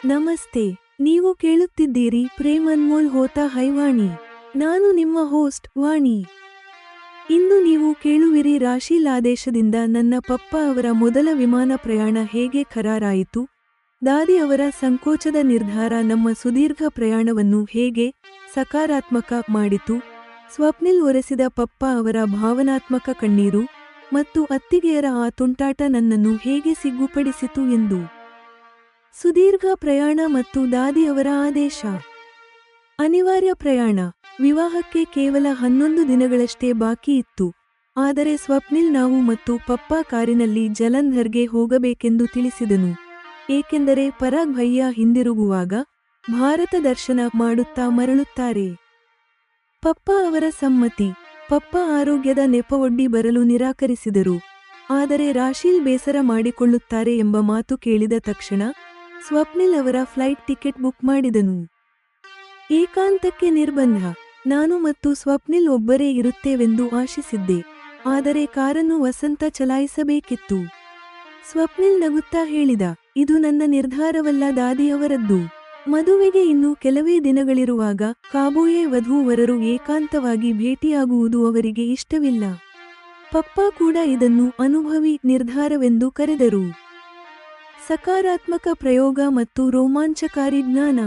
ನಮಸ್ತೆ. ನೀವು ಕೇಳುತ್ತಿದ್ದೀರಿ ಪ್ರೇಮ್ ಅನ್ಮೋಲ್ ಹೋತಾ ಹೈವಾಣಿ. ನಾನು ನಿಮ್ಮ ಹೋಸ್ಟ್ ವಾಣಿ. ಇಂದು ನೀವು ಕೇಳುವಿರಿ ರಾಶೀಲ್ ಆದೇಶದಿಂದ ನನ್ನ ಪಪ್ಪ ಅವರ ಮೊದಲ ವಿಮಾನ ಪ್ರಯಾಣ ಹೇಗೆ ಖರಾರಾಯಿತು, ದಾದಿ ಅವರ ಸಂಕೋಚದ ನಿರ್ಧಾರ ನಮ್ಮ ಸುದೀರ್ಘ ಪ್ರಯಾಣವನ್ನು ಹೇಗೆ ಸಕಾರಾತ್ಮಕ ಮಾಡಿತು, ಸ್ವಪ್ನಿಲ್ ಒರೆಸಿದ ಪಪ್ಪ ಅವರ ಭಾವನಾತ್ಮಕ ಕಣ್ಣೀರು ಮತ್ತು ಅತ್ತಿಗೆಯರ ಆ ತುಂಟಾಟ ನನ್ನನ್ನು ಹೇಗೆ ಸಿಗ್ಗುಪಡಿಸಿತು ಎಂದು. ಸುದೀರ್ಘ ಪ್ರಯಾಣ ಮತ್ತು ದಾದಿ ಅವರ ಆದೇಶ. ಅನಿವಾರ್ಯ ಪ್ರಯಾಣ. ವಿವಾಹಕ್ಕೆ ಕೇವಲ 11 ದಿನಗಳಷ್ಟೇ ಬಾಕಿ ಇತ್ತು. ಆದರೆ ಸ್ವಪ್ನಿಲ್ ನಾವು ಮತ್ತು ಪಪ್ಪ ಕಾರಿನಲ್ಲಿ ಜಲಂಧರ್ಗೆ ಹೋಗಬೇಕೆಂದು ತಿಳಿಸಿದನು, ಏಕೆಂದರೆ ಪರಾಗ್ ಭಯ್ಯ ಹಿಂದಿರುಗುವಾಗ ಭಾರತ ದರ್ಶನ ಮಾಡುತ್ತಾ ಮರಳುತ್ತಾರೆ. ಪಪ್ಪ ಅವರ ಸಮ್ಮತಿ. ಪಪ್ಪ ಆರೋಗ್ಯದ ನೆಪವೊಡ್ಡಿ ಬರಲು ನಿರಾಕರಿಸಿದರು. ಆದರೆ ರಾಶೀಲ್ ಬೇಸರ ಮಾಡಿಕೊಳ್ಳುತ್ತಾರೆ ಎಂಬ ಮಾತು ಕೇಳಿದ ತಕ್ಷಣ ಸ್ವಪ್ನಿಲ್ ಅವರ ಫ್ಲೈಟ್ ಟಿಕೆಟ್ ಬುಕ್ ಮಾಡಿದನು. ಏಕಾಂತಕ್ಕೆ ನಿರ್ಬಂಧ. ನಾನು ಮತ್ತು ಸ್ವಪ್ನಿಲ್ ಒಬ್ಬರೇ ಇರುತ್ತೇವೆಂದು ಆಶಿಸಿದ್ದೆ, ಆದರೆ ಕಾರನ್ನು ವಸಂತ ಚಲಾಯಿಸಬೇಕಿತ್ತು. ಸ್ವಪ್ನಿಲ್ ನಗುತ್ತಾ ಹೇಳಿದ, ಇದು ನನ್ನ ನಿರ್ಧಾರವಲ್ಲ ದಾದಿಯವರದ್ದು. ಮದುವೆಗೆ ಇನ್ನೂ ಕೆಲವೇ ದಿನಗಳಿರುವಾಗ ಕಾಬೋಯೆ ವಧೂವರರು ಏಕಾಂತವಾಗಿ ಭೇಟಿಯಾಗುವುದು ಅವರಿಗೆ ಇಷ್ಟವಿಲ್ಲ. ಪಪ್ಪ ಕೂಡ ಇದನ್ನು ಅನುಭವಿ ನಿರ್ಧಾರವೆಂದು ಕರೆದರು. ಸಕಾರಾತ್ಮಕ ಪ್ರಯೋಗ ಮತ್ತು ರೋಮಾಂಚಕಾರಿ ಜ್ಞಾನ.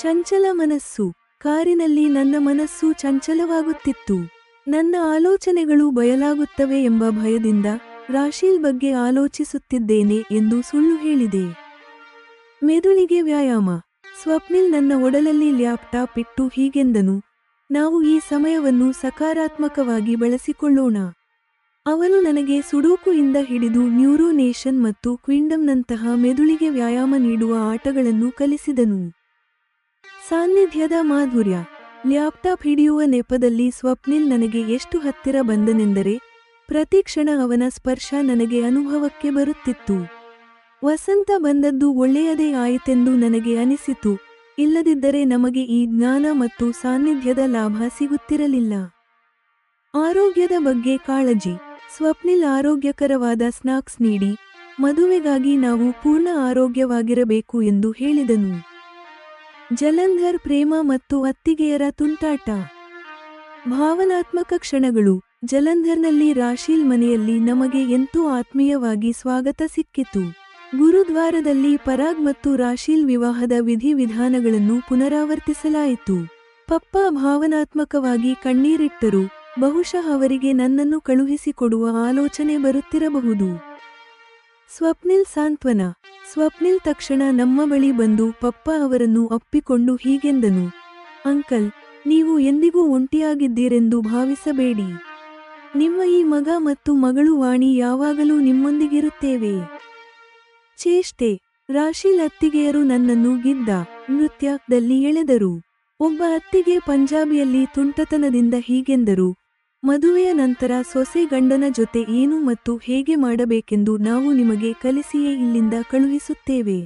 ಚಂಚಲ ಮನಸ್ಸು. ಕಾರಿನಲ್ಲಿ ನನ್ನ ಮನಸ್ಸು ಚಂಚಲವಾಗುತ್ತಿತ್ತು. ನನ್ನ ಆಲೋಚನೆಗಳು ಬಯಲಾಗುತ್ತವೆ ಎಂಬ ಭಯದಿಂದ ರಾಶೀಲ್ ಬಗ್ಗೆ ಆಲೋಚಿಸುತ್ತಿದ್ದೇನೆ ಎಂದು ಸುಳ್ಳು ಹೇಳಿದೆ. ಮೆದುಳಿಗೆ ವ್ಯಾಯಾಮ. ಸ್ವಪ್ನಿಲ್ ನನ್ನ ಒಡಲಲ್ಲಿ ಲ್ಯಾಪ್ಟಾಪ್ ಇಟ್ಟು ಹೀಗೆಂದನು, ನಾವು ಈ ಸಮಯವನ್ನು ಸಕಾರಾತ್ಮಕವಾಗಿ ಬಳಸಿಕೊಳ್ಳೋಣ. ಅವನು ನನಗೆ ಸುಡೋಕು ಇಂದ ಹಿಡಿದು ನ್ಯೂರೋನೇಷನ್ ಮತ್ತು ಕ್ವಿಂಡಮ್ನಂತಹ ಮೆದುಳಿಗೆ ವ್ಯಾಯಾಮ ನೀಡುವ ಆಟಗಳನ್ನು ಕಲಿಸಿದನು. ಸಾನ್ನಿಧ್ಯದ ಮಾಧುರ್ಯ. ಲ್ಯಾಪ್ಟಾಪ್ ಹಿಡಿಯುವ ನೆಪದಲ್ಲಿ ಸ್ವಪ್ನಿಲ್ ನನಗೆ ಎಷ್ಟು ಹತ್ತಿರ ಬಂದನೆಂದರೆ ಪ್ರತಿ ಕ್ಷಣ ಅವನ ಸ್ಪರ್ಶ ನನಗೆ ಅನುಭವಕ್ಕೆ ಬರುತ್ತಿತ್ತು. ವಸಂತ ಬಂದದ್ದು ಒಳ್ಳೆಯದೇ ಆಯಿತೆಂದು ನನಗೆ ಅನಿಸಿತು, ಇಲ್ಲದಿದ್ದರೆ ನಮಗೆ ಈ ಜ್ಞಾನ ಮತ್ತು ಸಾನ್ನಿಧ್ಯದ ಲಾಭ ಸಿಗುತ್ತಿರಲಿಲ್ಲ. ಆರೋಗ್ಯದ ಬಗ್ಗೆ ಕಾಳಜಿ. ಸ್ವಪ್ನಿಲ್ ಆರೋಗ್ಯಕರವಾದ ಸ್ನಾಕ್ಸ್ ನೀಡಿ ಮದುವೆಗಾಗಿ ನಾವು ಪೂರ್ಣ ಆರೋಗ್ಯವಾಗಿರಬೇಕು ಎಂದು ಹೇಳಿದನು. ಜಲಂಧರ್ ಪ್ರೇಮ ಮತ್ತು ಅತ್ತಿಗೆಯರ ತುಂಟಾಟ. ಭಾವನಾತ್ಮಕ ಕ್ಷಣಗಳು. ಜಲಂಧರ್ನಲ್ಲಿ ರಾಶೀಲ್ ಮನೆಯಲ್ಲಿ ನಮಗೆ ಎಂತೂ ಆತ್ಮೀಯವಾಗಿ ಸ್ವಾಗತ ಸಿಕ್ಕಿತು. ಗುರುದ್ವಾರದಲ್ಲಿ ಪರಾಗ್ ಮತ್ತು ರಾಶೀಲ್ ವಿವಾಹದ ವಿಧಿವಿಧಾನಗಳನ್ನು ಪುನರಾವರ್ತಿಸಲಾಯಿತು. ಪಪ್ಪ ಭಾವನಾತ್ಮಕವಾಗಿ ಕಣ್ಣೀರಿಟ್ಟರು. ಬಹುಶಃ ಅವರಿಗೆ ನನ್ನನ್ನು ಕಳುಹಿಸಿಕೊಡುವ ಆಲೋಚನೆ ಬರುತ್ತಿರಬಹುದು. ಸ್ವಪ್ನಿಲ್ ಸಾಂತ್ವನ. ಸ್ವಪ್ನಿಲ್ ತಕ್ಷಣ ನಮ್ಮ ಬಳಿ ಬಂದು ಪಪ್ಪ ಅವರನ್ನು ಅಪ್ಪಿಕೊಂಡು ಹೀಗೆಂದನು, ಅಂಕಲ್, ನೀವು ಎಂದಿಗೂ ಒಂಟಿಯಾಗಿದ್ದೀರೆಂದು ಭಾವಿಸಬೇಡಿ. ನಿಮ್ಮ ಈ ಮಗ ಮತ್ತು ಮಗಳು ವಾಣಿ ಯಾವಾಗಲೂ ನಿಮ್ಮೊಂದಿಗಿರುತ್ತೇವೆ. ಚೇಷ್ಟೆ. ರಾಶೀಲ್ ಅತ್ತಿಗೆಯರು ನನ್ನನ್ನು ಗಿದ್ದ ನೃತ್ಯದಲ್ಲಿ ಎಳೆದರು. ಒಬ್ಬ ಅತ್ತಿಗೆ ಪಂಜಾಬಿಯಲ್ಲಿ ತುಂಟತನದಿಂದ ಹೀಗೆಂದರು, ಮದುವೆಯ ನಂತರ ಸೊಸೆ ಗಂಡನ ಜೊತೆ ಏನು ಮತ್ತು ಹೇಗೆ ಮಾಡಬೇಕೆಂದು ನಾವು ನಿಮಗೆ ಕಲಿಸಿಯೇ ಇಲ್ಲಿಂದ ಕಳುಹಿಸುತ್ತೇವೆ.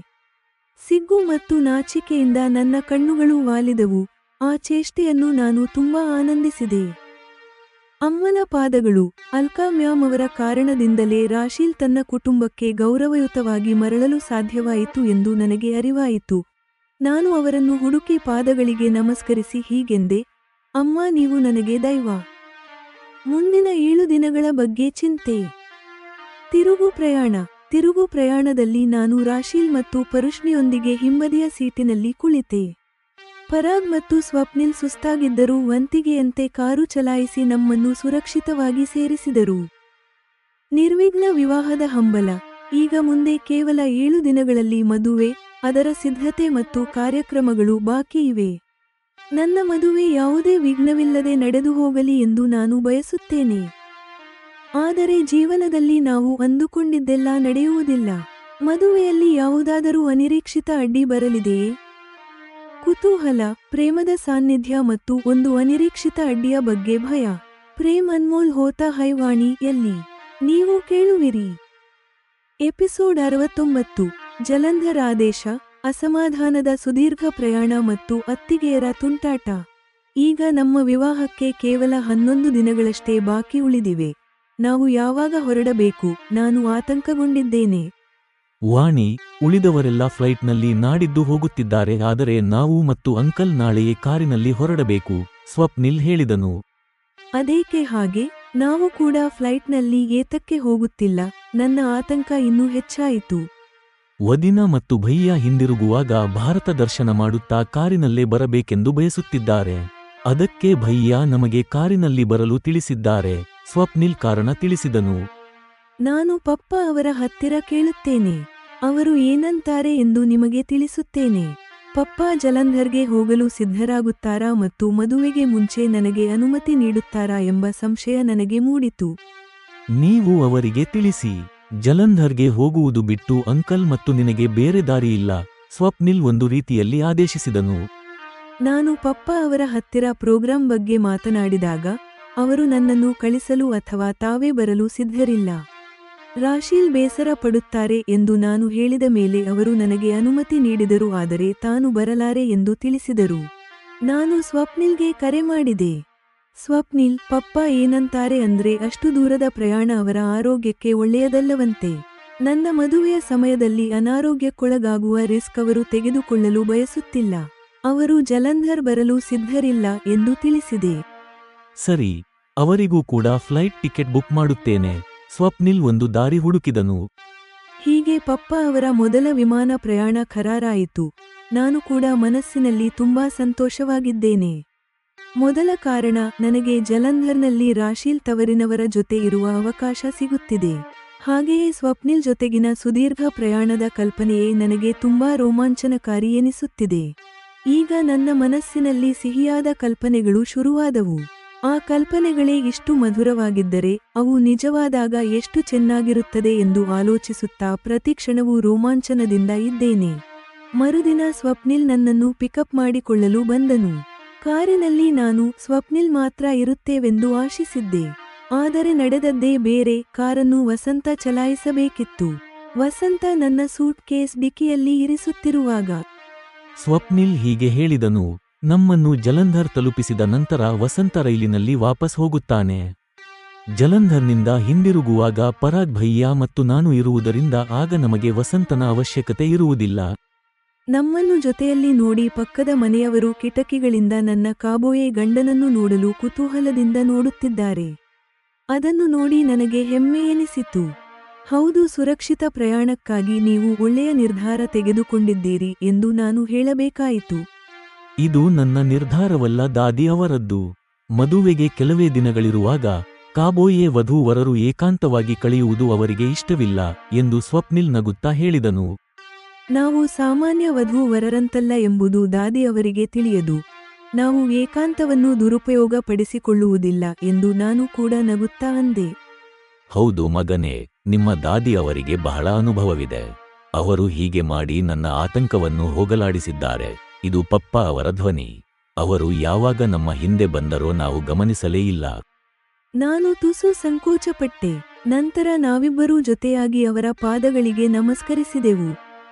ಸಿಗ್ಗು ಮತ್ತು ನಾಚಿಕೆಯಿಂದ ನನ್ನ ಕಣ್ಣುಗಳು ವಾಲಿದವು. ಆ ಚೇಷ್ಟೆಯನ್ನು ನಾನು ತುಂಬಾ ಆನಂದಿಸಿದೆ. ಅಮ್ಮನ ಪಾದಗಳು. ಅಲ್ಕಾ ಮ್ಯಾಮ್ ಅವರ ಕಾರಣದಿಂದಲೇ ರಾಶೀಲ್ ತನ್ನ ಕುಟುಂಬಕ್ಕೆ ಗೌರವಯುತವಾಗಿ ಮರಳಲು ಸಾಧ್ಯವಾಯಿತು ಎಂದು ನನಗೆ ಅರಿವಾಯಿತು. ನಾನು ಅವರನ್ನು ಹುಡುಕಿ ಪಾದಗಳಿಗೆ ನಮಸ್ಕರಿಸಿ ಹೀಗೆಂದೆ, ಅಮ್ಮ, ನೀವು ನನಗೆ ದೈವ. ಮುಂದಿನ 7 ದಿನಗಳ ಬಗ್ಗೆ ಚಿಂತೆ. ತಿರುಗು ಪ್ರಯಾಣ. ತಿರುಗು ಪ್ರಯಾಣದಲ್ಲಿ ನಾನು ರಾಶೀಲ್ ಮತ್ತು ಪರುಷ್ಣಿಯೊಂದಿಗೆ ಹಿಂಬದಿಯ ಸೀಟಿನಲ್ಲಿ ಕುಳಿತೆ. ಪರಾಗ್ ಮತ್ತು ಸ್ವಪ್ನಿಲ್ ಸುಸ್ತಾಗಿದ್ದರೂ ವಂತಿಗೆಯಂತೆ ಕಾರು ಚಲಾಯಿಸಿ ನಮ್ಮನ್ನು ಸುರಕ್ಷಿತವಾಗಿ ಸೇರಿಸಿದರು. ನಿರ್ವಿಘ್ನ ವಿವಾಹದ ಹಂಬಲ. ಈಗ ಮುಂದೆ ಕೇವಲ 7 ದಿನಗಳಲ್ಲಿ ಮದುವೆ, ಅದರ ಸಿದ್ಧತೆ ಮತ್ತು ಕಾರ್ಯಕ್ರಮಗಳು ಬಾಕಿ ಇವೆ. ನನ್ನ ಮದುವೆ ಯಾವುದೇ ವಿಘ್ನವಿಲ್ಲದೆ ನಡೆದು ಹೋಗಲಿ ಎಂದು ನಾನು ಬಯಸುತ್ತೇನೆ. ಆದರೆ ಜೀವನದಲ್ಲಿ ನಾವು ಅಂದುಕೊಂಡಿದ್ದೆಲ್ಲ ನಡೆಯುವುದಿಲ್ಲ. ಮದುವೆಯಲ್ಲಿ ಯಾವುದಾದರೂ ಅನಿರೀಕ್ಷಿತ ಅಡ್ಡಿ ಬರಲಿದೆಯೇ? ಕುತೂಹಲ, ಪ್ರೇಮದ ಸಾನ್ನಿಧ್ಯ ಮತ್ತು ಒಂದು ಅನಿರೀಕ್ಷಿತ ಅಡ್ಡಿಯ ಬಗ್ಗೆ ಭಯ. ಪ್ರೇಮ್ ಅನ್ಮೋಲ್ ಹೋತಾ ಹೈವಾಣಿ ಯಲ್ಲಿ ನೀವು ಕೇಳುವಿರಿ. ಎಪಿಸೋಡ್ 69. ಜಲಂಧರ್ ಆದೇಶ, ಅಸಮಾಧಾನದ ಸುದೀರ್ಘ ಪ್ರಯಾಣ ಮತ್ತು ಅತ್ತಿಗೆಯರ ತುಂಟಾಟ. ಈಗ ನಮ್ಮ ವಿವಾಹಕ್ಕೆ ಕೇವಲ 11 ದಿನಗಳಷ್ಟೇ ಬಾಕಿ ಉಳಿದಿವೆ. ನಾವು ಯಾವಾಗ ಹೊರಡಬೇಕು? ನಾನು ಆತಂಕಗೊಂಡಿದ್ದೇನೆ. ವಾಣಿ, ಉಳಿದವರೆಲ್ಲ ಫ್ಲೈಟ್ನಲ್ಲಿ ನಾಡಿದ್ದು ಹೋಗುತ್ತಿದ್ದಾರೆ, ಆದರೆ ನಾವು ಮತ್ತು ಅಂಕಲ್ ನಾಳೆಯೇ ಕಾರಿನಲ್ಲಿ ಹೊರಡಬೇಕು, ಸ್ವಪ್ನಿಲ್ ಹೇಳಿದನು. ಅದೇಕೆ ಹಾಗೆ? ನಾವು ಕೂಡ ಫ್ಲೈಟ್ನಲ್ಲಿ ಏತಕ್ಕೆ ಹೋಗುತ್ತಿಲ್ಲ? ನನ್ನ ಆತಂಕ ಇನ್ನೂ ಹೆಚ್ಚಾಯಿತು. ವದಿನಾ ಮತ್ತು ಭಯ್ಯ ಹಿಂದಿರುಗುವಾಗ ಭಾರತ ದರ್ಶನ ಮಾಡುತ್ತಾ ಕಾರಿನಲ್ಲೇ ಬರಬೇಕೆಂದು ಬಯಸುತ್ತಿದ್ದಾರೆ. ಅದಕ್ಕೆ ಭಯ್ಯ ನಮಗೆ ಕಾರಿನಲ್ಲಿ ಬರಲು ತಿಳಿಸಿದ್ದಾರೆ. ಸ್ವಪ್ನಿಲ್ ಕಾರಣ ತಿಳಿಸಿದನು. ನಾನು ಪಪ್ಪ ಅವರ ಹತ್ತಿರ ಕೇಳುತ್ತೇನೆ. ಅವರು ಏನಂತಾರೆ ಎಂದು ನಿಮಗೆ ತಿಳಿಸುತ್ತೇನೆ. ಪಪ್ಪ ಜಲಂಧರ್ಗೆ ಹೋಗಲು ಸಿದ್ಧರಾಗುತ್ತಾರಾ ಮತ್ತು ಮದುವೆಗೆ ಮುಂಚೆ ನನಗೆ ಅನುಮತಿ ನೀಡುತ್ತಾರಾ ಎಂಬ ಸಂಶಯ ನನಗೆ ಮೂಡಿತು. ನೀವು ಅವರಿಗೆ ತಿಳಿಸಿ. ಜಲಂಧರ್ಗೆ ಹೋಗುವುದು ಬಿಟ್ಟು ಅಂಕಲ್ ಮತ್ತು ನಿನಗೆ ಬೇರೆ ದಾರಿಯಿಲ್ಲ, ಸ್ವಪ್ನಿಲ್ ಒಂದು ರೀತಿಯಲ್ಲಿ ಆದೇಶಿಸಿದನು. ನಾನು ಪಪ್ಪ ಅವರ ಹತ್ತಿರ ಪ್ರೋಗ್ರಾಂ ಬಗ್ಗೆ ಮಾತನಾಡಿದಾಗ ಅವರು ನನ್ನನ್ನು ಕಳಿಸಲು ಅಥವಾ ತಾವೇ ಬರಲು ಸಿದ್ಧರಿಲ್ಲ. ರಾಶೀಲ್ ಬೇಸರ ಪಡುತ್ತಾರೆ ಎಂದು ನಾನು ಹೇಳಿದ ಮೇಲೆ ಅವರು ನನಗೆ ಅನುಮತಿ ನೀಡಿದರು, ಆದರೆ ತಾನು ಬರಲಾರೆ ಎಂದು ತಿಳಿಸಿದರು. ನಾನು ಸ್ವಪ್ನಿಲ್ಗೆ ಕರೆ ಮಾಡಿದೆ. ಸ್ವಪ್ನಿಲ್, ಪಪ್ಪ ಏನಂತಾರೆ ಅಂದ್ರೆ ಅಷ್ಟು ದೂರದ ಪ್ರಯಾಣ ಅವರ ಆರೋಗ್ಯಕ್ಕೆ ಒಳ್ಳೆಯದಲ್ಲವಂತೆ. ನನ್ನ ಮದುವೆಯ ಸಮಯದಲ್ಲಿ ಅನಾರೋಗ್ಯಕ್ಕೊಳಗಾಗುವ ರಿಸ್ಕ್ ಅವರು ತೆಗೆದುಕೊಳ್ಳಲು ಬಯಸುತ್ತಿಲ್ಲ. ಅವರು ಜಲಂಧರ್ ಬರಲು ಸಿದ್ಧರಿಲ್ಲ ಎಂದು ತಿಳಿಸಿದೆ. ಸರಿ, ಅವರಿಗೂ ಕೂಡ ಫ್ಲೈಟ್ ಟಿಕೆಟ್ ಬುಕ್ ಮಾಡುತ್ತೇನೆ. ಸ್ವಪ್ನಿಲ್ ಒಂದು ದಾರಿ ಹುಡುಕಿದನು. ಹೀಗೆ ಪಪ್ಪ ಅವರ ಮೊದಲ ವಿಮಾನ ಪ್ರಯಾಣ ಖರಾರಾಯಿತು. ನಾನು ಕೂಡ ಮನಸ್ಸಿನಲ್ಲಿ ತುಂಬಾ ಸಂತೋಷವಾಗಿದ್ದೇನೆ. ಮೊದಲ ಕಾರಣ, ನನಗೆ ಜಲಂಧರ್ನಲ್ಲಿ ರಾಶೀಲ್ ತವರಿನವರ ಜೊತೆ ಇರುವ ಅವಕಾಶ ಸಿಗುತ್ತಿದೆ. ಹಾಗೆಯೇ ಸ್ವಪ್ನಿಲ್ ಜೊತೆಗಿನ ಸುದೀರ್ಘ ಪ್ರಯಾಣದ ಕಲ್ಪನೆಯೇ ನನಗೆ ತುಂಬಾ ರೋಮಾಂಚನಕಾರಿ ಎನಿಸುತ್ತಿದೆ. ಈಗ ನನ್ನ ಮನಸ್ಸಿನಲ್ಲಿ ಸಿಹಿಯಾದ ಕಲ್ಪನೆಗಳು ಶುರುವಾದವು. ಆ ಕಲ್ಪನೆಗಳೇ ಇಷ್ಟು ಮಧುರವಾಗಿದ್ದರೆ ಅವು ನಿಜವಾದಾಗ ಎಷ್ಟು ಚೆನ್ನಾಗಿರುತ್ತದೆ ಎಂದು ಆಲೋಚಿಸುತ್ತಾ ಪ್ರತಿಕ್ಷಣವೂ ರೋಮಾಂಚನದಿಂದ ಇದ್ದೇನೆ. ಮರುದಿನ ಸ್ವಪ್ನಿಲ್ ನನ್ನನ್ನು ಪಿಕಪ್ ಮಾಡಿಕೊಳ್ಳಲು ಬಂದನು. ಕಾರಿನಲ್ಲಿ ನಾನು, ಸ್ವಪ್ನಿಲ್ ಮಾತ್ರ ಇರುತ್ತೇವೆಂದು ಆಶಿಸಿದ್ದೆ. ಆದರೆ ನಡೆದದ್ದೇ ಬೇರೆ. ಕಾರನ್ನು ವಸಂತ ಚಲಾಯಿಸಬೇಕಿತ್ತು. ವಸಂತ ನನ್ನ ಸೂಟ್ ಕೇಸ್ ಡಿಕ್ಕಿಯಲ್ಲಿ ಇರಿಸುತ್ತಿರುವಾಗ ಸ್ವಪ್ನಿಲ್ ಹೀಗೆ ಹೇಳಿದನು. ನಮ್ಮನ್ನು ಜಲಂಧರ್ ತಲುಪಿಸಿದ ನಂತರ ವಸಂತ ರೈಲಿನಲ್ಲಿ ವಾಪಸ್ ಹೋಗುತ್ತಾನೆ. ಜಲಂಧರ್ನಿಂದ ಹಿಂದಿರುಗುವಾಗ ಪರಾಗ್ ಭಯ್ಯ ಮತ್ತು ನಾನು ಇರುವುದರಿಂದ ಆಗ ನಮಗೆ ವಸಂತನ ಅವಶ್ಯಕತೆ ಇರುವುದಿಲ್ಲ. ನಮ್ಮನ್ನು ಜೊತೆಯಲ್ಲಿ ನೋಡಿ ಪಕ್ಕದ ಮನೆಯವರು ಕಿಟಕಿಗಳಿಂದ ನನ್ನ ಕಾಬೋಯೆ ಗಂಡನನ್ನು ನೋಡಲು ಕುತೂಹಲದಿಂದ ನೋಡುತ್ತಿದ್ದಾರೆ. ಅದನ್ನು ನೋಡಿ ನನಗೆ ಹೆಮ್ಮೆ ಎನಿಸಿತು. ಹೌದು, ಸುರಕ್ಷಿತ ಪ್ರಯಾಣಕ್ಕಾಗಿ ನೀವು ಒಳ್ಳೆಯ ನಿರ್ಧಾರ ತೆಗೆದುಕೊಂಡಿದ್ದೀರಿ ಎಂದು ನಾನು ಹೇಳಬೇಕಾಯಿತು. ಇದು ನನ್ನ ನಿರ್ಧಾರವಲ್ಲ, ದಾದಿ ಅವರದ್ದು. ಮದುವೆಗೆ ಕೆಲವೇ ದಿನಗಳಿರುವಾಗ ಕಾಬೋಯೆ ವಧೂವರರು ಏಕಾಂತವಾಗಿ ಕಳೆಯುವುದು ಅವರಿಗೆ ಇಷ್ಟವಿಲ್ಲ ಎಂದು ಸ್ವಪ್ನಿಲ್ ನಗುತ್ತಾ ಹೇಳಿದನು. ನಾವು ಸಾಮಾನ್ಯ ವಧೂವರರಂತಲ್ಲ ಎಂಬುದು ದಾದಿ ಅವರಿಗೆ ತಿಳಿಯದು. ನಾವು ಏಕಾಂತವನ್ನು ದುರುಪಯೋಗ ಪಡಿಸಿಕೊಳ್ಳುವುದಿಲ್ಲ ಎಂದು ನಾನು ಕೂಡ ನಗುತ್ತಾ ಅಂದೆ. ಹೌದು ಮಗನೇ, ನಿಮ್ಮ ದಾದಿ ಅವರಿಗೆ ಬಹಳ ಅನುಭವವಿದೆ. ಅವರು ಹೀಗೆ ಮಾಡಿ ನನ್ನ ಆತಂಕವನ್ನು ಹೋಗಲಾಡಿಸಿದ್ದಾರೆ. ಇದು ಪಪ್ಪ ಅವರ ಧ್ವನಿ. ಅವರು ಯಾವಾಗ ನಮ್ಮ ಹಿಂದೆ ಬಂದರೋ ನಾವು ಗಮನಿಸಲೇ ಇಲ್ಲ. ನಾನು ತುಸು ಸಂಕೋಚಪಟ್ಟೆ. ನಂತರ ನಾವಿಬ್ಬರೂ ಜೊತೆಯಾಗಿ ಅವರ ಪಾದಗಳಿಗೆ ನಮಸ್ಕರಿಸಿದೆವು.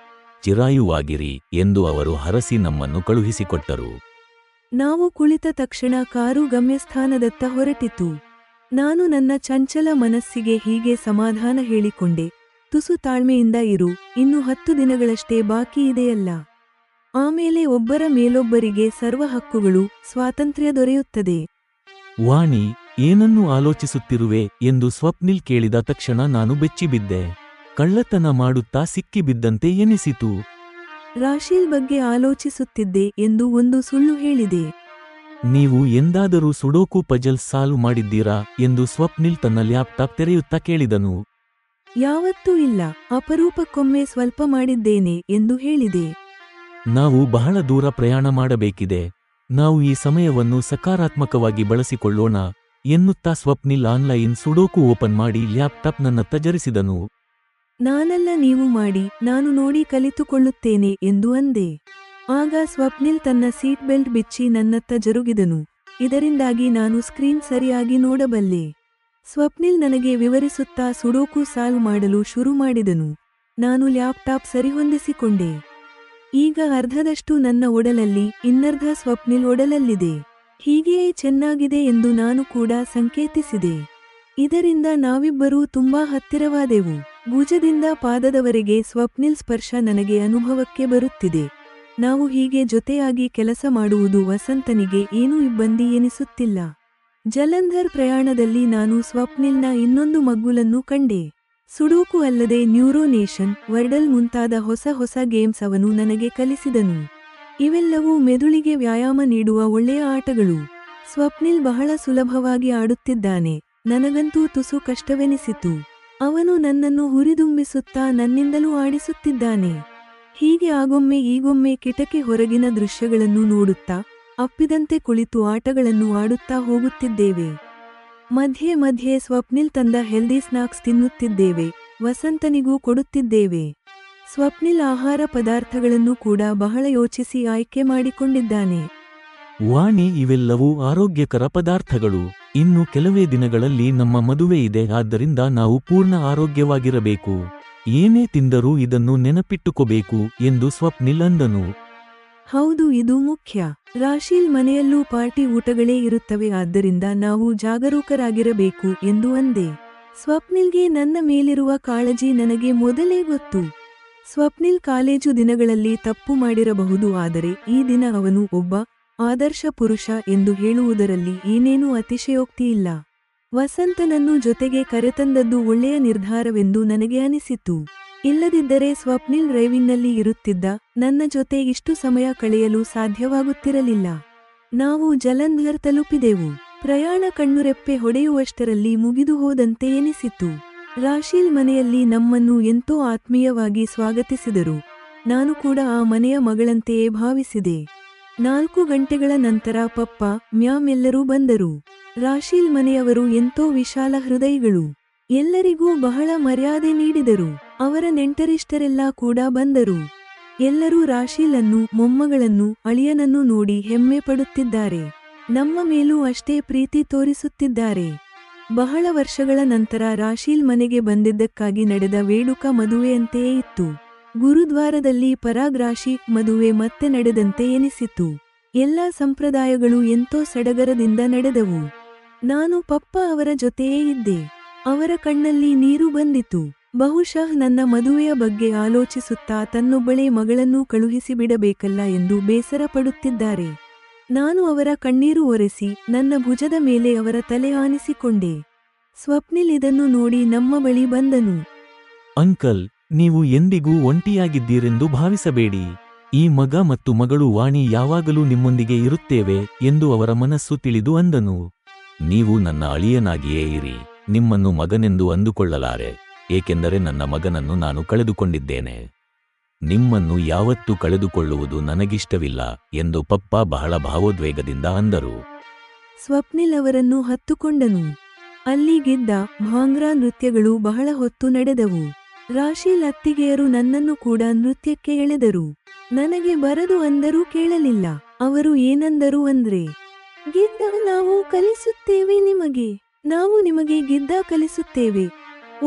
ಚಿರಾಯುವಾಗಿರಿ ಎಂದು ಅವರು ಹರಸಿ ನಮ್ಮನ್ನು ಕಳುಹಿಸಿಕೊಟ್ಟರು. ನಾವು ಕುಳಿತ ತಕ್ಷಣ ಕಾರು ಗಮ್ಯಸ್ಥಾನದತ್ತ ಹೊರಟಿತು. ನಾನು ನನ್ನ ಚಂಚಲ ಮನಸ್ಸಿಗೆ ಹೀಗೆ ಸಮಾಧಾನ ಹೇಳಿಕೊಂಡೆ, ತುಸು ತಾಳ್ಮೆಯಿಂದ ಇರು, ಇನ್ನು 10 ದಿನಗಳಷ್ಟೇ ಬಾಕಿ ಇದೆಯಲ್ಲ. ಆಮೇಲೆ ಒಬ್ಬರ ಮೇಲೊಬ್ಬರಿಗೆ ಸರ್ವ ಹಕ್ಕುಗಳು, ಸ್ವಾತಂತ್ರ್ಯ ದೊರೆಯುತ್ತದೆ. ವಾಣಿ, ಏನನ್ನು ಆಲೋಚಿಸುತ್ತಿರುವೆ ಎಂದು ಸ್ವಪ್ನಿಲ್ ಕೇಳಿದ ತಕ್ಷಣ ನಾನು ಬೆಚ್ಚಿಬಿದ್ದೆ. ಕಳ್ಳತನ ಮಾಡುತ್ತಾ ಸಿಕ್ಕಿಬಿದ್ದಂತೆ ಎನಿಸಿತು. ರಾಶೀಲ್ ಬಗ್ಗೆ ಆಲೋಚಿಸುತ್ತಿದ್ದೆ ಎಂದು ಒಂದು ಸುಳ್ಳು ಹೇಳಿದೆ. ನೀವು ಎಂದಾದರೂ ಸುಡೋಕು ಪಜಲ್ಸ್ ಸಾಲ್ವ್ ಮಾಡಿದ್ದೀರಾ ಎಂದು ಸ್ವಪ್ನಿಲ್ ತನ್ನ ಲ್ಯಾಪ್ಟಾಪ್ ತೆರೆಯುತ್ತಾ ಕೇಳಿದನು. ಯಾವತ್ತೂ ಇಲ್ಲ, ಅಪರೂಪಕ್ಕೊಮ್ಮೆ ಸ್ವಲ್ಪ ಮಾಡಿದ್ದೇನೆ ಎಂದು ಹೇಳಿದೆ. ನಾವು ಬಹಳ ದೂರ ಪ್ರಯಾಣ ಮಾಡಬೇಕಿದೆ. ನಾವು ಈ ಸಮಯವನ್ನು ಸಕಾರಾತ್ಮಕವಾಗಿ ಬಳಸಿಕೊಳ್ಳೋಣ ಎನ್ನುತ್ತಾ ಸ್ವಪ್ನಿಲ್ ಆನ್ಲೈನ್ ಸುಡೋಕು ಓಪನ್ ಮಾಡಿ ಲ್ಯಾಪ್ಟಾಪ್ ನನ್ನತ್ತ ಜರಿಸಿದನು. ನಾನಲ್ಲ, ನೀವು ಮಾಡಿ, ನಾನು ನೋಡಿ ಕಲಿತುಕೊಳ್ಳುತ್ತೇನೆ ಎಂದು ಅಂದೆ. ಆಗ ಸ್ವಪ್ನಿಲ್ ತನ್ನ ಸೀಟ್ ಬೆಲ್ಟ್ ಬಿಚ್ಚಿ ನನ್ನತ್ತ ಜರುಗಿದನು. ಇದರಿಂದಾಗಿ ನಾನು ಸ್ಕ್ರೀನ್ ಸರಿಯಾಗಿ ನೋಡಬಲ್ಲೆ. ಸ್ವಪ್ನಿಲ್ ನನಗೆ ವಿವರಿಸುತ್ತಾ ಸುಡೋಕು ಸಾಲ್ವ್ ಮಾಡಲು ಶುರು ಮಾಡಿದನು. ನಾನು ಲ್ಯಾಪ್ಟಾಪ್ ಸರಿಹೊಂದಿಸಿಕೊಂಡೆ. ಈಗ ಅರ್ಧದಷ್ಟು ನನ್ನ ಒಡಲಲ್ಲಿ, ಇನ್ನರ್ಧ ಸ್ವಪ್ನಿಲ್ ಒಡಲಲ್ಲಿದೆ. ಹೀಗೆಯೇ ಚೆನ್ನಾಗಿದೆ ಎಂದು ನಾನು ಕೂಡ ಸಂಕೇತಿಸಿದೆ. ಇದರಿಂದ ನಾವಿಬ್ಬರೂ ತುಂಬಾ ಹತ್ತಿರವಾದೆವು. ಭುಜದಿಂದ ಪಾದದವರೆಗೆ ಸ್ವಪ್ನಿಲ್ ಸ್ಪರ್ಶ ನನಗೆ ಅನುಭವಕ್ಕೆ ಬರುತ್ತಿದೆ. ನಾವು ಹೀಗೆ ಜೊತೆಯಾಗಿ ಕೆಲಸ ಮಾಡುವುದು ವಸಂತನಿಗೆ ಏನೂ ಇಬ್ಬಂದಿ ಎನಿಸುತ್ತಿಲ್ಲ. ಜಲಂಧರ್ ಪ್ರಯಾಣದಲ್ಲಿ ನಾನು ಸ್ವಪ್ನಿಲ್ನ ಇನ್ನೊಂದು ಮಗ್ಗುಲನ್ನು ಕಂಡೆ. ಸುಡೋಕು ಅಲ್ಲದೆ ನ್ಯೂರೋನೇಷನ್, ವರ್ಡಲ್ ಮುಂತಾದ ಹೊಸ ಹೊಸ ಗೇಮ್ಸ್ ಅವನು ನನಗೆ ಕಲಿಸಿದನು. ಇವೆಲ್ಲವೂ ಮೆದುಳಿಗೆ ವ್ಯಾಯಾಮ ನೀಡುವ ಒಳ್ಳೆಯ ಆಟಗಳು. ಸ್ವಪ್ನಿಲ್ ಬಹಳ ಸುಲಭವಾಗಿ ಆಡುತ್ತಿದ್ದಾನೆ. ನನಗಂತೂ ತುಸು ಕಷ್ಟವೆನಿಸಿತು. ಅವನು ನನ್ನನ್ನು ಹುರಿದುಂಬಿಸುತ್ತಾ ನನ್ನಿಂದಲೂ ಆಡಿಸುತ್ತಿದ್ದಾನೆ. ಹೀಗೆ ಆಗೊಮ್ಮೆ ಈಗೊಮ್ಮೆ ಕಿಟಕಿ ಹೊರಗಿನ ದೃಶ್ಯಗಳನ್ನು ನೋಡುತ್ತಾ ಅಪ್ಪಿದಂತೆ ಕುಳಿತು ಆಟಗಳನ್ನು ಆಡುತ್ತಾ ಹೋಗುತ್ತಿದ್ದೇವೆ. ಮಧ್ಯೆ ಮಧ್ಯೆ ಸ್ವಪ್ನಿಲ್ ತಂದ ಹೆಲ್ದಿ ಸ್ನಾಕ್ಸ್ ತಿನ್ನುತ್ತಿದ್ದೇವೆ. ವಸಂತನಿಗೂ ಕೊಡುತ್ತಿದ್ದೇವೆ. ಸ್ವಪ್ನಿಲ್ ಆಹಾರ ಪದಾರ್ಥಗಳನ್ನು ಕೂಡ ಬಹಳ ಯೋಚಿಸಿ ಆಯ್ಕೆ ಮಾಡಿಕೊಂಡಿದ್ದಾನೆ. ವಾಣಿ, ಇವೆಲ್ಲವೂ ಆರೋಗ್ಯಕರ ಪದಾರ್ಥಗಳು. ಇನ್ನು ಕೆಲವೇ ದಿನಗಳಲ್ಲಿ ನಮ್ಮ ಮದುವೆ ಇದೆ. ಆದ್ದರಿಂದ ನಾವು ಪೂರ್ಣ ಆರೋಗ್ಯವಾಗಿರಬೇಕು. ಏನೇ ತಿಂದರೂ ಇದನ್ನು ನೆನಪಿಟ್ಟುಕೋಬೇಕು ಎಂದು ಸ್ವಪ್ನಿಲ್ ಅಂದನು. ಹೌದು, ಇದು ಮುಖ್ಯ. ರಾಶೀಲ್ ಮನೆಯಲ್ಲೂ ಪಾರ್ಟಿ ಊಟಗಳೇ ಇರುತ್ತವೆ. ಆದ್ದರಿಂದ ನಾವು ಜಾಗರೂಕರಾಗಿರಬೇಕು ಎಂದು ಅಂದೆ. ಸ್ವಪ್ನಿಲ್ಗೆ ನನ್ನ ಮೇಲಿರುವ ಕಾಳಜಿ ನನಗೆ ಮೊದಲೇ ಗೊತ್ತು. ಸ್ವಪ್ನಿಲ್ ಕಾಲೇಜು ದಿನಗಳಲ್ಲಿ ತಪ್ಪು ಮಾಡಿರಬಹುದು. ಆದರೆ ಈ ದಿನ ಅವನು ಒಬ್ಬ ಆದರ್ಶ ಪುರುಷ ಎಂದು ಹೇಳುವುದರಲ್ಲಿ ಏನೇನೂ ಅತಿಶಯೋಕ್ತಿಯಿಲ್ಲ. ವಸಂತನನ್ನು ಜೊತೆಗೆ ಕರೆತಂದದ್ದು ಒಳ್ಳೆಯ ನಿರ್ಧಾರವೆಂದು ನನಗೆ ಅನಿಸಿತು. ಇಲ್ಲದಿದ್ದರೆ ಸ್ವಪ್ನಿಲ್ ಡ್ರೈವಿಂಗ್ನಲ್ಲಿ ಇರುತ್ತಿದ್ದ. ನನ್ನ ಜೊತೆ ಇಷ್ಟು ಸಮಯ ಕಳೆಯಲು ಸಾಧ್ಯವಾಗುತ್ತಿರಲಿಲ್ಲ. ನಾವು ಜಲಂಧರ್ ತಲುಪಿದೆವು. ಪ್ರಯಾಣ ಕಣ್ಣುರೆಪ್ಪೆ ಹೊಡೆಯುವಷ್ಟರಲ್ಲಿ ಮುಗಿದು ಹೋದಂತೆ ಎನಿಸಿತು. ರಾಶೀಲ್ ಮನೆಯಲ್ಲಿ ನಮ್ಮನ್ನು ಎಂತೋ ಆತ್ಮೀಯವಾಗಿ ಸ್ವಾಗತಿಸಿದರು. ನಾನು ಕೂಡ ಆ ಮನೆಯ ಮಗಳಂತೆಯೇ ಭಾವಿಸಿದೆ. 4 ಗಂಟೆಗಳ ನಂತರ ಪಪ್ಪ, ಮ್ಯಾಮ್ ಎಲ್ಲರೂ ಬಂದರು. ರಾಶೀಲ್ ಮನೆಯವರು ಎಂತೋ ವಿಶಾಲ ಹೃದಯಿಗಳು. ಎಲ್ಲರಿಗೂ ಬಹಳ ಮರ್ಯಾದೆ ನೀಡಿದರು. ಅವರ ನೆಂಟರಿಷ್ಟರೆಲ್ಲ ಕೂಡ ಬಂದರು. ಎಲ್ಲರೂ ರಾಶೀಲನ್ನು, ಮೊಮ್ಮಗಳನ್ನು, ಅಳಿಯನನ್ನು ನೋಡಿ ಹೆಮ್ಮೆ ಪಡುತ್ತಿದ್ದಾರೆ. ನಮ್ಮ ಮೇಲೂ ಅಷ್ಟೇ ಪ್ರೀತಿ ತೋರಿಸುತ್ತಿದ್ದಾರೆ. ಬಹಳ ವರ್ಷಗಳ ನಂತರ ರಾಶೀಲ್ ಮನೆಗೆ ಬಂದಿದ್ದಕ್ಕಾಗಿ ನಡೆದ ವೇಡುಕ ಮದುವೆಯಂತೆಯೇ ಇತ್ತು. ಗುರುದ್ವಾರದಲ್ಲಿ ಪರಾಗ್ ರಾಶಿ ಮದುವೆ ಮತ್ತೆ ನಡೆದಂತೆ ಎನಿಸಿತು. ಎಲ್ಲ ಸಂಪ್ರದಾಯಗಳು ಎಂತೋ ಸಡಗರದಿಂದ ನಡೆದವು. ನಾನು ಪಪ್ಪ ಅವರ ಜೊತೆಯೇ ಇದ್ದೆ. ಅವರ ಕಣ್ಣಲ್ಲಿ ನೀರು ಬಂದಿತು. ಬಹುಶಃ ನನ್ನ ಮದುವೆಯ ಬಗ್ಗೆ ಆಲೋಚಿಸುತ್ತಾ ತನ್ನೊಬ್ಬಳೇ ಮಗಳನ್ನೂ ಕಳುಹಿಸಿಬಿಡಬೇಕಲ್ಲ ಎಂದು ಬೇಸರ ಪಡುತ್ತಿದ್ದಾರೆ. ನಾನು ಅವರ ಕಣ್ಣೀರು ಒರೆಸಿ ನನ್ನ ಭುಜದ ಮೇಲೆ ಅವರ ತಲೆ ಆನಿಸಿಕೊಂಡೆ. ಸ್ವಪ್ನಿಲ್ ಇದನ್ನು ನೋಡಿ ನಮ್ಮ ಬಳಿ ಬಂದನು. ಅಂಕಲ್, ನೀವು ಎಂದಿಗೂ ಒಂಟಿಯಾಗಿದ್ದೀರೆಂದು ಭಾವಿಸಬೇಡಿ. ಈ ಮಗ ಮತ್ತು ಮಗಳು ವಾಣಿ ಯಾವಾಗಲೂ ನಿಮ್ಮೊಂದಿಗೆ ಇರುತ್ತೇವೆ ಎಂದು ಅವರ ಮನಸ್ಸು ತಿಳಿದು ಅಂದನು. ನೀವು ನನ್ನ ಅಳಿಯನಾಗಿಯೇ ಇರಿ. ನಿಮ್ಮನ್ನು ಮಗನೆಂದು ಅಂದುಕೊಳ್ಳಲಾರೆ, ಏಕೆಂದರೆ ನನ್ನ ಮಗನನ್ನು ನಾನು ಕಳೆದುಕೊಂಡಿದ್ದೇನೆ. ನಿಮ್ಮನ್ನು ಯಾವತ್ತೂ ಕಳೆದುಕೊಳ್ಳುವುದು ನನಗಿಷ್ಟವಿಲ್ಲ ಎಂದು ಪಪ್ಪ ಬಹಳ ಭಾವೋದ್ವೇಗದಿಂದ ಅಂದರು. ಸ್ವಪ್ನಿಲ್ ಅವರನ್ನು ಹತ್ತುಕೊಂಡನು. ಅಲ್ಲಿಗಿದ್ದ ಭಾಂಗ್ರಾ ನೃತ್ಯಗಳು ಬಹಳ ಹೊತ್ತು ನಡೆದವು. ರಾಶೀಲ್ ಅತ್ತಿಗೆಯರು ನನ್ನನ್ನು ಕೂಡ ನೃತ್ಯಕ್ಕೆ ಎಳೆದರು. ನನಗೆ ಬರದು ಅಂದರೂ ಕೇಳಲಿಲ್ಲ. ಅವರು ಏನಂದರು ಅಂದ್ರೆ, ಗಿದ್ದ ನಾವು ಕಲಿಸುತ್ತೇವೆ ನಿಮಗೆ, ನಾವು ನಿಮಗೆ ಗಿದ್ದ ಕಲಿಸುತ್ತೇವೆ.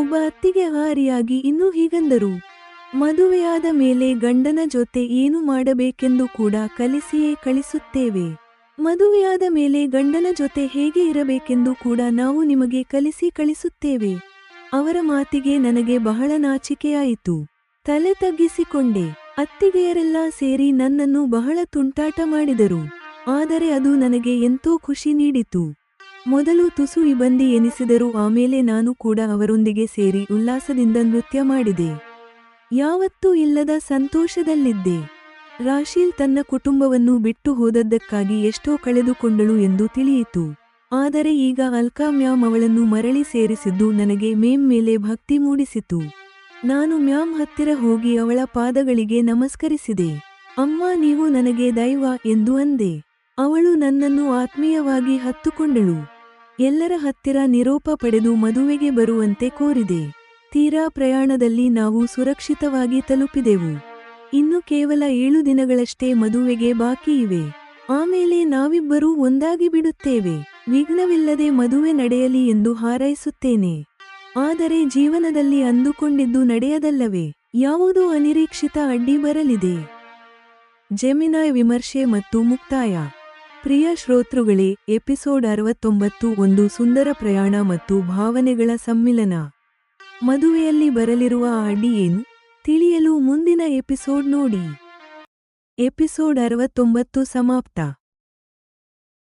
ಒಬ್ಬ ಅತ್ತಿಗೆ ಹಾರಿಯಾಗಿ ಇನ್ನೂ ಹೀಗಂದರು, ಮದುವೆಯಾದ ಮೇಲೆ ಗಂಡನ ಜೊತೆ ಏನು ಮಾಡಬೇಕೆಂದು ಕೂಡ ಕಲಿಸಿಯೇ ಕಳಿಸುತ್ತೇವೆ. ಮದುವೆಯಾದ ಮೇಲೆ ಗಂಡನ ಜೊತೆ ಹೇಗೆ ಇರಬೇಕೆಂದು ಕೂಡ ನಾವು ನಿಮಗೆ ಕಲಿಸಿ ಕಳಿಸುತ್ತೇವೆ. ಅವರ ಮಾತಿಗೆ ನನಗೆ ಬಹಳ ನಾಚಿಕೆಯಾಯಿತು. ತಲೆ ತಗ್ಗಿಸಿಕೊಂಡೆ. ಅತ್ತಿಗೆಯರೆಲ್ಲ ಸೇರಿ ನನ್ನನ್ನು ಬಹಳ ತುಂಟಾಟ ಮಾಡಿದರು. ಆದರೆ ಅದು ನನಗೆ ಎಂತೋ ಖುಷಿ ನೀಡಿತು. ಮೊದಲು ತುಸು ಇಬಂದಿ ಎನಿಸಿದರೂ ಆಮೇಲೆ ನಾನು ಕೂಡ ಅವರೊಂದಿಗೆ ಸೇರಿ ಉಲ್ಲಾಸದಿಂದ ನೃತ್ಯ ಮಾಡಿದೆ. ಯಾವತ್ತೂ ಇಲ್ಲದ ಸಂತೋಷದಲ್ಲಿದ್ದೆ. ರಾಶೀಲ್ ತನ್ನ ಕುಟುಂಬವನ್ನು ಬಿಟ್ಟು ಹೋದದ್ದಕ್ಕಾಗಿ ಎಷ್ಟೋ ಕಳೆದುಕೊಂಡಳು ಎಂದು ತಿಳಿಯಿತು. ಆದರೆ ಈಗ ಅಲ್ಕಾ ಮ್ಯಾಮ್ ಅವಳನ್ನು ಮರಳಿ ಸೇರಿಸಿದ್ದು ನನಗೆ ಮೇಮ್ ಮೇಲೆ ಭಕ್ತಿ ಮೂಡಿಸಿತು. ನಾನು ಮ್ಯಾಮ್ ಹತ್ತಿರ ಹೋಗಿ ಅವಳ ಪಾದಗಳಿಗೆ ನಮಸ್ಕರಿಸಿದೆ. ಅಮ್ಮ, ನೀವು ನನಗೆ ದೈವ ಎಂದು ಅಂದೆ. ಅವಳು ನನ್ನನ್ನು ಆತ್ಮೀಯವಾಗಿ ಹತ್ತುಕೊಂಡಳು. ಎಲ್ಲರ ಹತ್ತಿರ ನಿರೋಪ ಪಡೆದು ಮದುವೆಗೆ ಬರುವಂತೆ ಕೋರಿದೆ. ತೀರಾ ಪ್ರಯಾಣದಲ್ಲಿ ನಾವು ಸುರಕ್ಷಿತವಾಗಿ ತಲುಪಿದೆವು. ಇನ್ನು ಕೇವಲ 7 ದಿನಗಳಷ್ಟೇ ಮದುವೆಗೆ ಬಾಕಿ ಇವೆ. ಆಮೇಲೆ ನಾವಿಬ್ಬರೂ ಒಂದಾಗಿ ಬಿಡುತ್ತೇವೆ. ವಿಘ್ನವಿಲ್ಲದೆ ಮದುವೆ ನಡೆಯಲಿ ಎಂದು ಹಾರೈಸುತ್ತೇನೆ. ಆದರೆ ಜೀವನದಲ್ಲಿ ಅಂದುಕೊಂಡಿದ್ದು ನಡೆಯದಲ್ಲವೇ? ಯಾವುದೋ ಅನಿರೀಕ್ಷಿತ ಅಡ್ಡಿ ಬರಲಿದೆ. ಜೆಮಿನಾಯ್ ವಿಮರ್ಶೆ ಮತ್ತು ಮುಕ್ತಾಯ. ಪ್ರಿಯ ಶ್ರೋತೃಗಳೇ, ಎಪಿಸೋಡ್ 69 ಒಂದು ಸುಂದರ ಪ್ರಯಾಣ ಮತ್ತು ಭಾವನೆಗಳ ಸಮ್ಮಿಲನ. ಮದುವೆಯಲ್ಲಿ ಬರಲಿರುವ ಆ ಅಡ್ಡಿ ಏನು ತಿಳಿಯಲು ಮುಂದಿನ ಎಪಿಸೋಡ್ ನೋಡಿ. ಎಪಿಸೋಡ್ 69 ಸಮಾಪ್ತ.